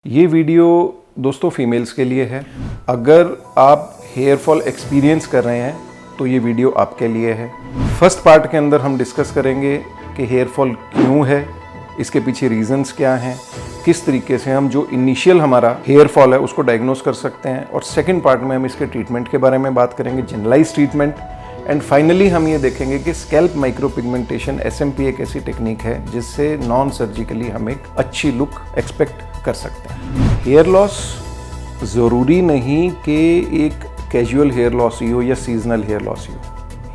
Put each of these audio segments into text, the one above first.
ये वीडियो दोस्तों फीमेल्स के लिए है। अगर आप हेयर फॉल एक्सपीरियंस कर रहे हैं तो ये वीडियो आपके लिए है। फर्स्ट पार्ट के अंदर हम डिस्कस करेंगे कि हेयर फॉल क्यों है, इसके पीछे रीजंस क्या हैं, किस तरीके से हम जो इनिशियल हमारा हेयर फॉल है उसको डायग्नोस कर सकते हैं, और सेकंड पार्ट में हम इसके ट्रीटमेंट के बारे में बात करेंगे, जनरलाइज ट्रीटमेंट। एंड फाइनली हम ये देखेंगे कि स्कैल्प माइक्रोपिगमेंटेशन SMP एक ऐसी टेक्निक है जिससे नॉन सर्जिकली हम एक अच्छी लुक एक्सपेक्ट कर सकते हैं। हेयर लॉस ज़रूरी नहीं कि एक कैजुअल हेयर लॉस ही हो या सीजनल हेयर लॉस ही हो।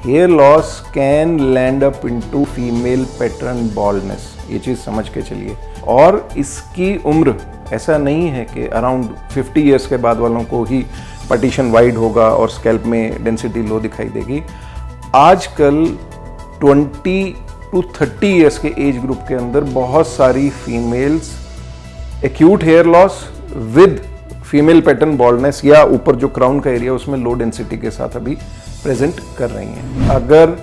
Hair loss can land up into female pattern baldness, ये चीज़ समझ के चलिए। और इसकी उम्र ऐसा नहीं है कि अराउंड 50 ईयर्स के बाद वालों को ही पार्टीशन वाइड होगा और स्कैल्प में डेंसिटी लो दिखाई देगी। आजकल 20 to 30 ईयर्स के एज ग्रुप के अंदर बहुत सारी females acute hair loss with female pattern baldness या ऊपर जो क्राउन का एरिया उसमें लो डेंसिटी के साथ अभी प्रेजेंट कर रही हैं। अगर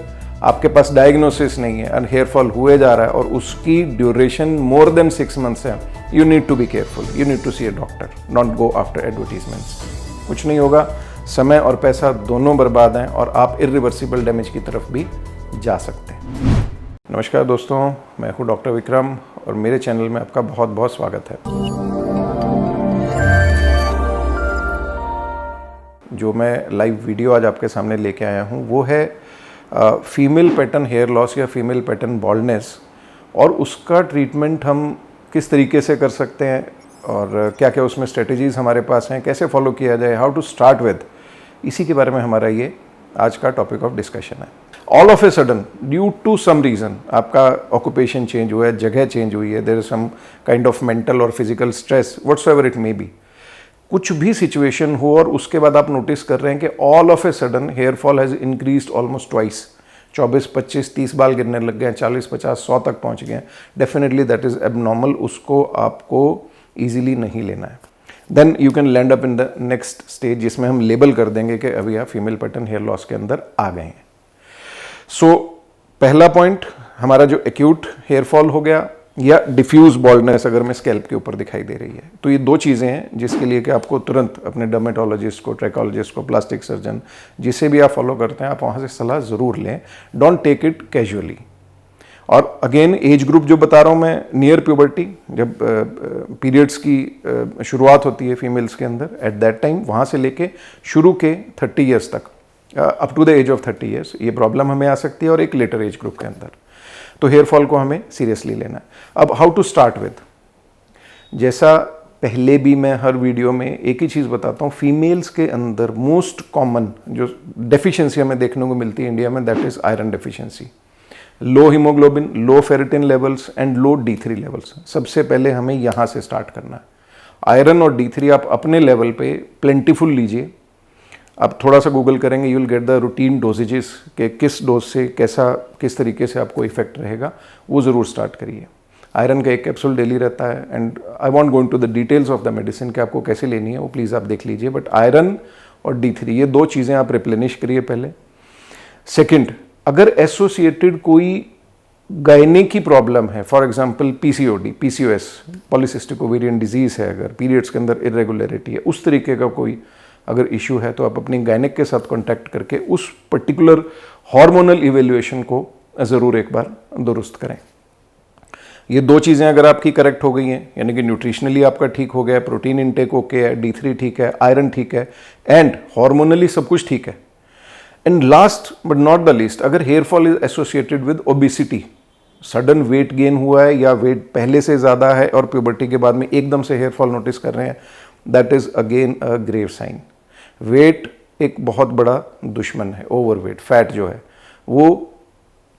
आपके पास डायग्नोसिस नहीं है और हेयर फॉल हुए जा रहा है और उसकी ड्यूरेशन मोर देन 6 मंथ्स है, you need to be careful, you need to see a doctor, not go after advertisements. कुछ नहीं होगा, समय और पैसा दोनों बर्बाद हैं और आप इरिवर्सिबल डैमेज की तरफ भी जा सकते हैं। नमस्कार दोस्तों, मैं हूँ डॉक्टर विक्रम और मेरे चैनल में आपका बहुत बहुत स्वागत है। जो मैं लाइव वीडियो आज आपके सामने लेके आया हूँ वो है फीमेल पैटर्न हेयर लॉस या फीमेल पैटर्न बॉल्डनेस, और उसका ट्रीटमेंट हम किस तरीके से कर सकते हैं और क्या क्या उसमें स्ट्रेटजीज़ हमारे पास हैं, कैसे फॉलो किया जाए, हाउ टू स्टार्ट विद, इसी के बारे में हमारा ये आज का टॉपिक ऑफ डिस्कशन है। All of a sudden due to some reason आपका ऑक्यूपेशन चेंज हुआ है, जगह चेंज हुई है, there is some kind of mental और physical stress, whatsoever it may be, कुछ भी सिचुएशन हो और उसके बाद आप नोटिस कर रहे हैं कि all of a sudden hair fall has increased almost twice, 24, 25, 30 बाल गिरने लग गए, 40, 50, 100 तक पहुंच गए, डेफिनेटली दैट इज एबनॉर्मल, उसको आपको ईजिली नहीं लेना है। Then you can land up in the next stage जिसमें हम लेबल कर देंगे कि अभी आप फीमेल पैटर्न हेयर लॉस के अंदर आ गए हैं। सो पहला पॉइंट हमारा जो एक्यूट हेयर फॉल हो गया या डिफ्यूज बॉल्डनेस अगर मैं स्कैल्प के ऊपर दिखाई दे रही है, तो ये दो चीज़ें हैं जिसके लिए कि आपको तुरंत अपने डर्मेटोलॉजिस्ट को, ट्रैकोलॉजिस्ट को, प्लास्टिक सर्जन, जिसे भी आप फॉलो करते हैं, आप वहाँ से सलाह ज़रूर लें। Don't take it casually. और अगेन एज ग्रुप जो बता रहा हूँ मैं, नियर प्यूबर्टी, जब पीरियड्स की शुरुआत होती है फीमेल्स के अंदर, एट दैट टाइम वहाँ से लेके शुरू के 30 ईयर्स तक, up to the age of 30 years ये प्रॉब्लम हमें आ सकती है, और एक लेटर एज ग्रुप के अंदर, तो हेयर फॉल को हमें सीरियसली लेना है। अब हाउ टू स्टार्ट विद, जैसा पहले भी मैं हर वीडियो में एक ही चीज़ बताता हूँ, फीमेल्स के अंदर मोस्ट कॉमन जो डेफिशिएंसी हमें देखने को मिलती है इंडिया में, that is iron deficiency, low haemoglobin, low ferritin levels and low D3 levels. सबसे पहले हमें यहाँ से स्टार्ट करना है। आयरन और D3 आप अपने लेवल पे प्लेंटीफुल लीजिए। आप थोड़ा सा गूगल करेंगे, you will get the routine dosages के किस डोज से कैसा किस तरीके से आपको इफेक्ट रहेगा, वो ज़रूर स्टार्ट करिए। आयरन का 1 कैप्सूल डेली रहता है, and I want go into the details of the medicine कि आपको कैसे लेनी है, वो प्लीज़ आप देख लीजिए। बट आयरन और D3 ये दो चीज़ें आप रिप्लेनिश करिए पहले। सेकेंड, अगर एसोसिएटेड कोई गायने की प्रॉब्लम है, for example PCOD, PCOS, polycystic ovarian disease है, अगर पीरियड्स के अंदर इरेगुलरिटी है, उस तरीके का कोई अगर इशू है, तो आप अपनी गायनिक के साथ कांटेक्ट करके उस पर्टिकुलर हार्मोनल इवेल्युएशन को ज़रूर एक बार दुरुस्त करें। ये दो चीज़ें अगर आपकी करेक्ट हो गई हैं, यानी कि न्यूट्रिशनली आपका ठीक हो गया, प्रोटीन इनटेक ओके है, D3 ठीक है, आयरन ठीक है, एंड हार्मोनली सब कुछ ठीक है, and last but not the least, अगर hair fall is associated with obesity, sudden weight gain हुआ है या वेट पहले से ज़्यादा है और प्यूबर्टी के बाद में एकदम से हेयर फॉल नोटिस कर रहे हैं, that is again a grave sign. Weight एक बहुत बड़ा दुश्मन है, ओवरवेट, फैट जो है वो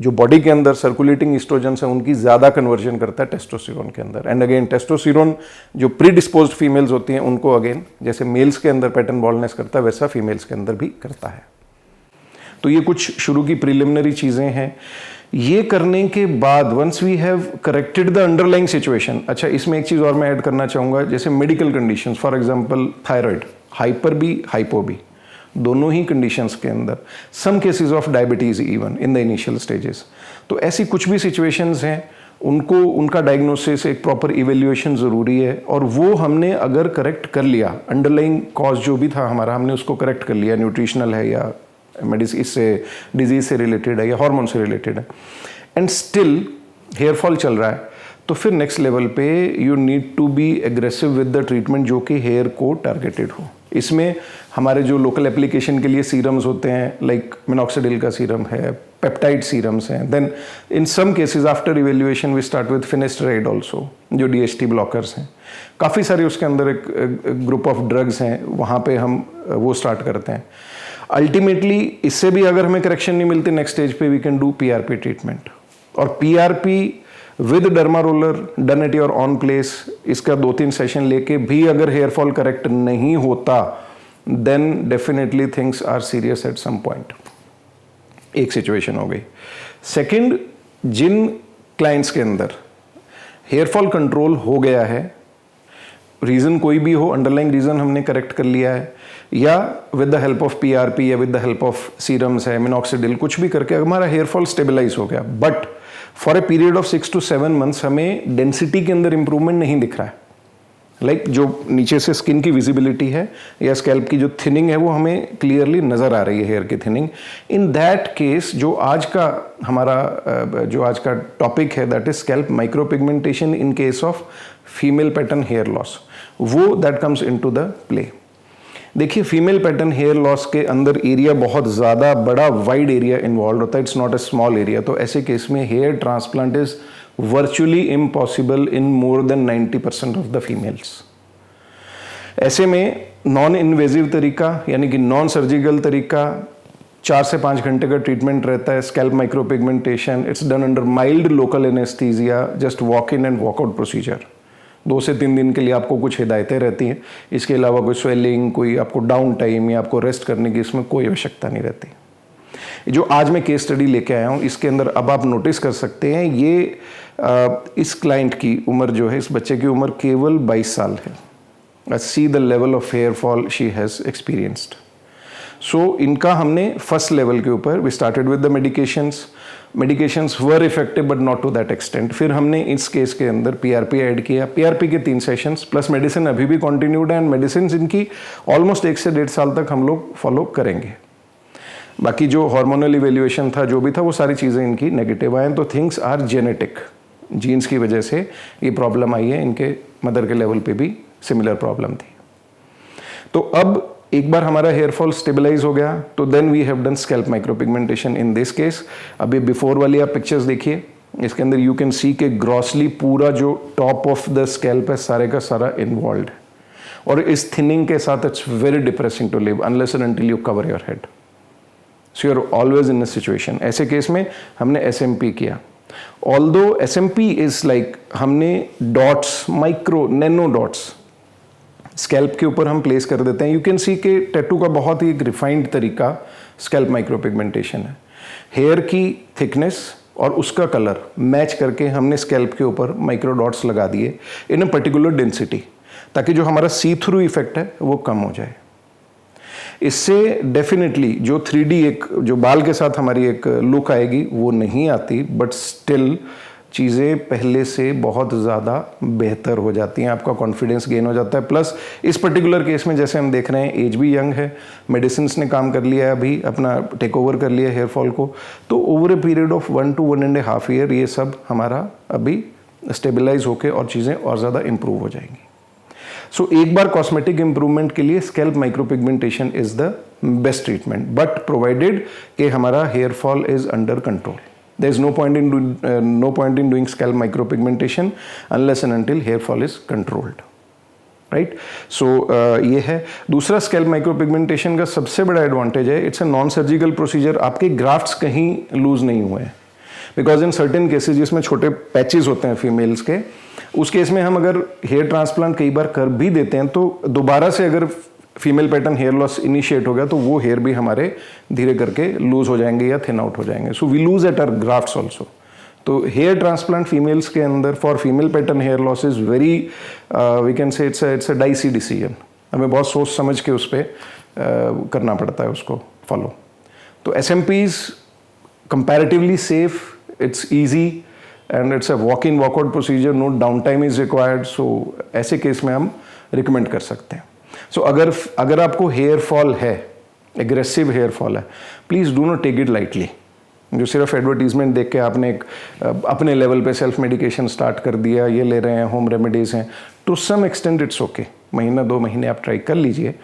जो बॉडी के अंदर सर्कुलेटिंग ईस्ट्रोजन्स हैं उनकी ज़्यादा कन्वर्जन करता है टेस्टोस्टेरोन के अंदर, एंड अगेन टेस्टोस्टेरोन जो प्री डिस्पोज्ड फीमेल्स होती हैं उनको अगेन जैसे मेल्स के अंदर पैटर्न बॉल्डनेस करता है वैसा फीमेल्स के अंदर भी करता है। तो ये कुछ शुरू की प्रिलिमिनरी चीज़ें हैं। ये करने के बाद once we have corrected the underlying situation, अच्छा इसमें एक चीज़ और मैं ऐड करना चाहूँगा, जैसे medical conditions, for example thyroid, hyper B, hypo B, दोनों ही कंडीशंस के अंदर, some cases of diabetes even in the initial stages, तो ऐसी कुछ भी सिचुएशंस हैं उनको उनका डायग्नोसिस, एक प्रॉपर इवेल्युएशन ज़रूरी है, और वो हमने अगर करेक्ट कर लिया, अंडरलाइंग कॉज जो भी था हमारा, हमने उसको करेक्ट कर लिया, न्यूट्रिशनल है या मेडिसिन इससे डिजीज से रिलेटेड है या हार्मोन से रिलेटेड है, एंड स्टिल हेयर फॉल चल रहा है, तो फिर नेक्स्ट लेवल पे you need to be aggressive with the treatment जो कि हेयर को टारगेटेड हो। इसमें हमारे जो लोकल एप्लीकेशन के लिए सीरम्स होते हैं, लाइक मिनॉक्सिडिल का सीरम है, पेप्टाइड सीरम्स हैं, then in some cases after evaluation we start with finasteride also, जो DHT ब्लॉकर्स हैं, काफ़ी सारे उसके अंदर एक ग्रुप ऑफ ड्रग्स हैं, वहाँ पे हम वो स्टार्ट करते हैं। अल्टीमेटली इससे भी अगर हमें करेक्शन नहीं मिलती, नेक्स्ट स्टेज पे we can do PRP treatment, और PRP with derma roller done at your own place, इसका 2-3 सेशन लेके भी अगर हेयर फॉल करेक्ट नहीं होता, then definitely things are serious at some point. एक सिचुएशन हो गई। सेकंड, जिन क्लाइंट्स के अंदर हेयर फॉल कंट्रोल हो गया है, रीज़न कोई भी हो, अंडरलाइंग रीज़न हमने करेक्ट कर लिया है, या with the help of PRP या with the help of serums है, मिनॉक्सिडिल, कुछ भी करके हमारा हेयर फॉल स्टेबलाइज हो गया, but for a period of 6 to 7 months हमें डेंसिटी के अंदर इंप्रूवमेंट नहीं दिख रहा है, लाइक जो नीचे से स्किन की विजिबिलिटी है या स्कैल्प की जो थिनिंग है वो हमें क्लियरली नज़र आ रही है, हेयर की थिनिंग। इन दैट केस जो आज का टॉपिक है, that is scalp micropigmentation in case of female pattern hair loss, वो that comes into the play. देखिए, फीमेल पैटर्न हेयर लॉस के अंदर एरिया बहुत ज़्यादा बड़ा, वाइड एरिया इन्वॉल्व होता है, it's not a small area, तो ऐसे केस में hair transplant is virtually impossible in more than 90% of the females. ऐसे में नॉन इन्वेजिव तरीका यानी कि नॉन सर्जिकल तरीका, 4 से 5 घंटे का ट्रीटमेंट रहता है, scalp micropigmentation, it's done under mild local anaesthesia, just walk in and walk out procedure. 2 से 3 दिन के लिए आपको कुछ हिदायतें रहती हैं, इसके अलावा कोई स्वेलिंग, कोई आपको डाउन टाइम या आपको रेस्ट करने की इसमें कोई आवश्यकता नहीं रहती। जो आज मैं केस स्टडी लेके आया हूँ, इसके अंदर अब आप नोटिस कर सकते हैं, ये इस क्लाइंट की उम्र जो है, इस बच्चे की उम्र केवल 22 साल है। See the level of hair fall she has experienced. So इनका हमने फर्स्ट लेवल के ऊपर we started with the medications were effective but not to that extent. फिर हमने इस केस के अंदर PRP ऐड किया, PRP के 3 सेशंस प्लस मेडिसिन अभी भी कंटिन्यूड है, एंड मेडिसिन इनकी ऑलमोस्ट 1 से 1.5 साल तक हम लोग फॉलो करेंगे। बाकी जो हार्मोनल इवेल्युएशन था, जो भी था, वो सारी चीज़ें इनकी नेगेटिव आए, तो थिंग्स आर जेनेटिक, जीन्स की वजह से ये प्रॉब्लम आई है। इनके मदर के लेवल पे भी सिमिलर प्रॉब्लम थी। तो अब एक बार हमारा हेयर फॉल स्टेबलाइज हो गया, तो then we have done scalp micropigmentation in this case. अभी बिफोर वाली आप पिक्चर्स देखिए, इसके अंदर यू कैन सी के ग्रॉसली पूरा जो टॉप ऑफ द स्कैल्प है सारे का सारा इन्वॉल्व, और इस थिनिंग के साथ it's very depressing to live unless and until you cover your head. So you are always in a situation. ऐसे केस में हमने SMP किया। ऑल्दो SMP इज लाइक, हमने dots, micro nano dots scalp के ऊपर हम प्लेस कर देते हैं। यू कैन सी के टैटू का बहुत ही एक रिफाइंड तरीका स्कैल्प माइक्रोपिगमेंटेशन है। हेयर की थिकनेस और उसका कलर मैच करके हमने स्कैल्प के ऊपर माइक्रो डॉट्स लगा दिए इन अ पर्टिकुलर डेंसिटी, ताकि जो हमारा सी थ्रू इफेक्ट है वो कम हो जाए। इससे डेफिनेटली जो 3D एक जो बाल के साथ हमारी एक लुक आएगी वो नहीं आती, बट स्टिल चीज़ें पहले से बहुत ज़्यादा बेहतर हो जाती हैं, आपका कॉन्फिडेंस गेन हो जाता है। प्लस इस पर्टिकुलर केस में जैसे हम देख रहे हैं, एज भी यंग है, मेडिसिन ने काम कर लिया है, अभी अपना टेक ओवर कर लिया हेयर फॉल को, तो over a period of 1 to 1.5 year ये सब हमारा अभी स्टेबलाइज होके और चीज़ें और ज़्यादा इम्प्रूव हो जाएंगी। सो एक बार कॉस्मेटिक इंप्रूवमेंट के लिए scalp micropigmentation is the best treatment, but provided कि हमारा hair fall is under control. There is no point in doing scalp micropigmentation unless and until hair fall is controlled, right? So ये है। दूसरा scalp micropigmentation का सबसे बड़ा advantage है, it's a non surgical procedure. आपके ग्राफ्ट्स कहीं loose नहीं हुए हैं, बिकॉज इन सर्टेन केसेज जिसमें छोटे पैचेस होते हैं फीमेल्स के, उस केस में हम अगर हेयर ट्रांसप्लांट कई बार कर भी देते हैं, तो दोबारा से अगर female pattern hair loss initiate हो गया तो वो हेयर भी हमारे धीरे करके लूज हो जाएंगे या थिन आउट हो जाएंगे। So we lose at our grafts also. तो हेयर ट्रांसप्लांट फीमेल्स के अंदर for female pattern hair loss is very, we can say it's a dicey decision. हमें बहुत सोच समझ के उस पर करना पड़ता है उसको फॉलो। तो SMPs comparatively safe, it's easy, and it's a walk in walkout procedure, no down time is required. So ऐसे केस में हम रिकमेंड कर सकते हैं। सो अगर आपको हेयर फॉल है, एग्रेसिव हेयर फॉल है, please do not take it lightly. जो सिर्फ एडवर्टीजमेंट देख के आपने एक अपने लेवल पे सेल्फ मेडिकेशन स्टार्ट कर दिया, ये ले रहे हैं, होम रेमेडीज़ हैं, to some extent it's okay, महीना 2 महीने आप ट्राई कर लीजिए,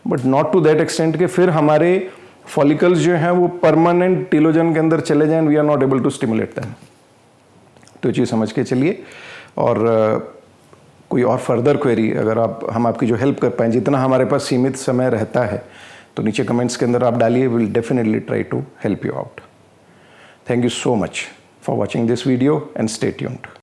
but not to that extent कि फिर हमारे फॉलिकल्स जो हैं वो परमानेंट टीलोजन के अंदर चले जाएं, we are not able to stimulate them. तो ये चीज़ समझ के चलिए। और कोई और फर्दर क्वेरी अगर हम आपकी जो हेल्प कर पाएँ, जितना हमारे पास सीमित समय रहता है, तो नीचे कमेंट्स के अंदर आप डालिए, will definitely try to help you out. Thank you so much for watching this video and stay tuned.